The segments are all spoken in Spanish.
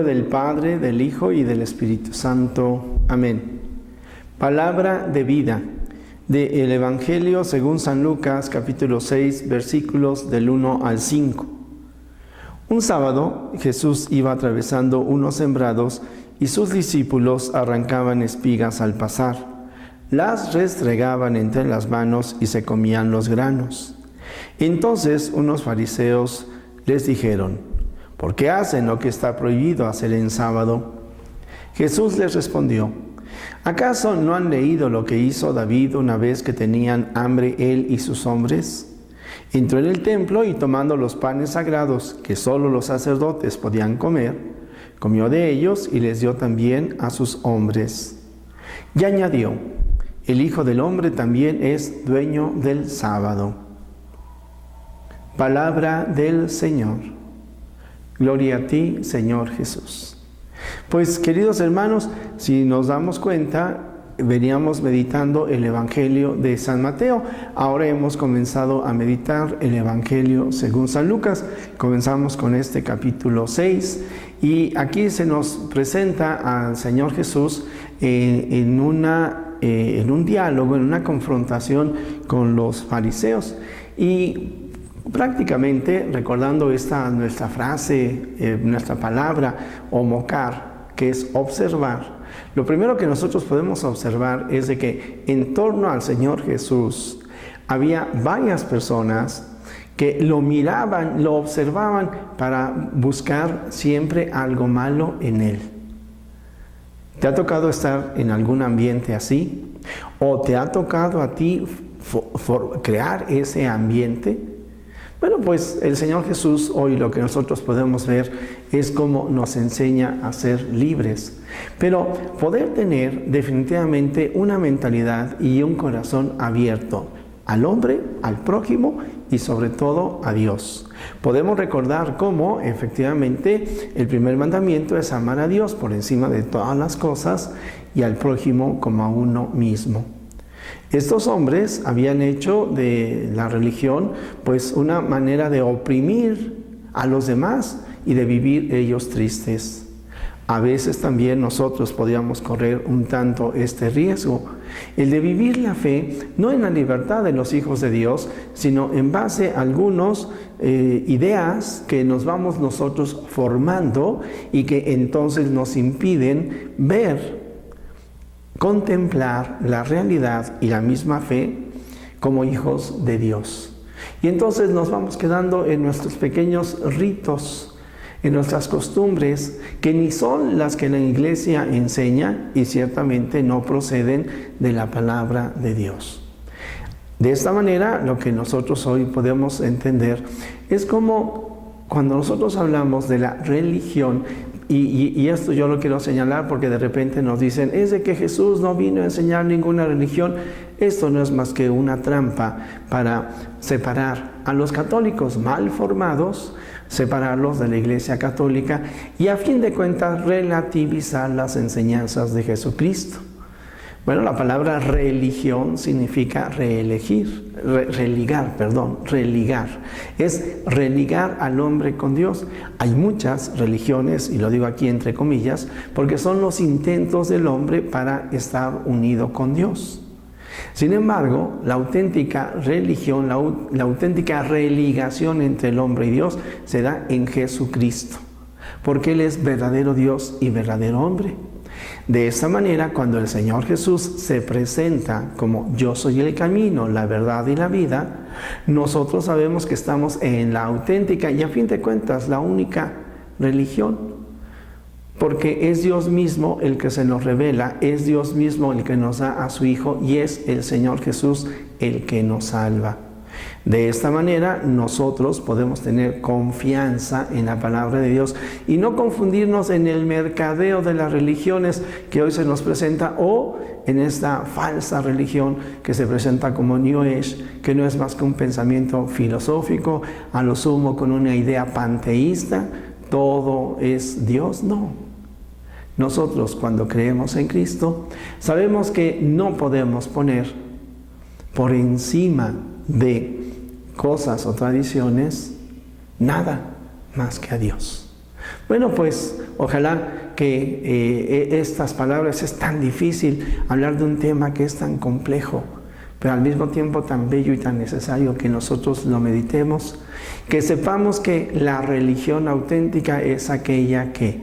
del Padre, del Hijo y del Espíritu Santo. Amén. Palabra de vida del Evangelio según San Lucas, capítulo 6, versículos del 1 al 5. Un sábado Jesús iba atravesando unos sembrados y sus discípulos arrancaban espigas al pasar. Las restregaban entre las manos y se comían los granos. Entonces unos fariseos les dijeron: ¿por qué hacen lo que está prohibido hacer en sábado? Jesús les respondió: ¿acaso no han leído lo que hizo David una vez que tenían hambre él y sus hombres? Entró en el templo y tomando los panes sagrados que solo los sacerdotes podían comer, comió de ellos y les dio también a sus hombres. Y añadió: el Hijo del Hombre también es dueño del sábado. Palabra del Señor. Gloria a ti, Señor Jesús. Pues, queridos hermanos, si nos damos cuenta, veníamos meditando el Evangelio de San Mateo. Ahora hemos comenzado a meditar el Evangelio según San Lucas. Comenzamos con este capítulo 6 y aquí se nos presenta al Señor Jesús en un diálogo, en una confrontación con los fariseos. Y prácticamente, recordando nuestra frase, nuestra palabra, homocar, que es observar, lo primero que nosotros podemos observar es de que en torno al Señor Jesús había varias personas que lo miraban, lo observaban para buscar siempre algo malo en Él. ¿Te ha tocado estar en algún ambiente así? ¿O te ha tocado a ti crear ese ambiente? Bueno, pues el Señor Jesús hoy lo que nosotros podemos ver es cómo nos enseña a ser libres, pero poder tener definitivamente una mentalidad y un corazón abierto al hombre, al prójimo y sobre todo a Dios. Podemos recordar cómo efectivamente el primer mandamiento es amar a Dios por encima de todas las cosas y al prójimo como a uno mismo. Estos hombres habían hecho de la religión pues una manera de oprimir a los demás y de vivir ellos tristes. A veces también nosotros podíamos correr un tanto este riesgo, el de vivir la fe no en la libertad de los hijos de Dios, sino en base a algunas ideas que nos vamos nosotros formando y que entonces nos impiden ver, contemplar la realidad y la misma fe como hijos de Dios. Y entonces nos vamos quedando en nuestros pequeños ritos, en nuestras costumbres, que ni son las que la Iglesia enseña y ciertamente no proceden de la palabra de Dios. De esta manera, lo que nosotros hoy podemos entender es como cuando nosotros hablamos de la religión, y esto yo lo quiero señalar porque de repente nos dicen, es de que Jesús no vino a enseñar ninguna religión. Esto no es más que una trampa para separar a los católicos mal formados, separarlos de la Iglesia Católica y a fin de cuentas relativizar las enseñanzas de Jesucristo. Bueno, la palabra religión significa religar. Es religar al hombre con Dios. Hay muchas religiones, y lo digo aquí entre comillas, porque son los intentos del hombre para estar unido con Dios. Sin embargo, la auténtica religión, la auténtica religación entre el hombre y Dios se da en Jesucristo, porque Él es verdadero Dios y verdadero hombre. De esta manera, cuando el Señor Jesús se presenta como yo soy el camino, la verdad y la vida, nosotros sabemos que estamos en la auténtica y a fin de cuentas la única religión, porque es Dios mismo el que se nos revela, es Dios mismo el que nos da a su Hijo y es el Señor Jesús el que nos salva. De esta manera nosotros podemos tener confianza en la palabra de Dios y no confundirnos en el mercadeo de las religiones que hoy se nos presenta o en esta falsa religión que se presenta como New Age, que no es más que un pensamiento filosófico, a lo sumo con una idea panteísta, todo es Dios. No. Nosotros cuando creemos en Cristo sabemos que no podemos poner por encima de cosas o tradiciones nada más que a Dios. Bueno, pues ojalá que estas palabras, es tan difícil hablar de un tema que es tan complejo, pero al mismo tiempo tan bello y tan necesario que nosotros lo meditemos, que sepamos que la religión auténtica es aquella que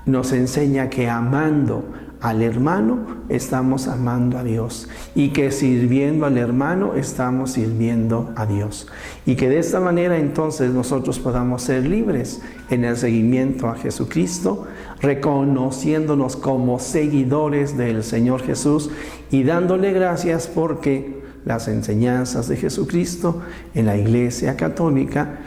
nos enseña que amando al hermano estamos amando a Dios, y que sirviendo al hermano estamos sirviendo a Dios, y que de esta manera entonces nosotros podamos ser libres en el seguimiento a Jesucristo, reconociéndonos como seguidores del Señor Jesús y dándole gracias porque las enseñanzas de Jesucristo en la Iglesia Católica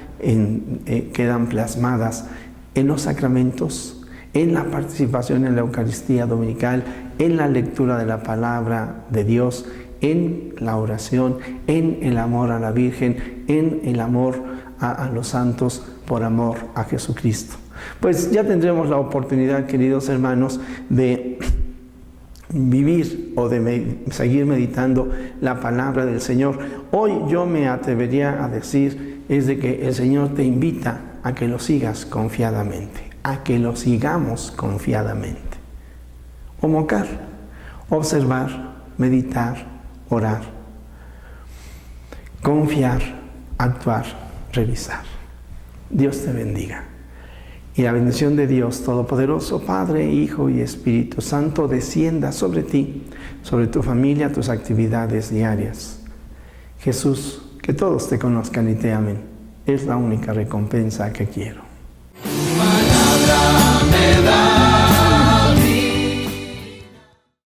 quedan plasmadas en los sacramentos, en la participación en la Eucaristía Dominical, en la lectura de la palabra de Dios, en la oración, en el amor a la Virgen, en el amor a los santos por amor a Jesucristo. Pues ya tendremos la oportunidad, queridos hermanos, de vivir o de seguir meditando la palabra del Señor. Hoy yo me atrevería a decir es de que el Señor te invita a que lo sigas confiadamente, a que lo sigamos confiadamente. Omocar, observar, meditar, orar, confiar, actuar, revisar. Dios te bendiga. Y la bendición de Dios Todopoderoso, Padre, Hijo y Espíritu Santo, descienda sobre ti, sobre tu familia, tus actividades diarias. Jesús, que todos te conozcan y te amen, es la única recompensa que quiero. Palabra me da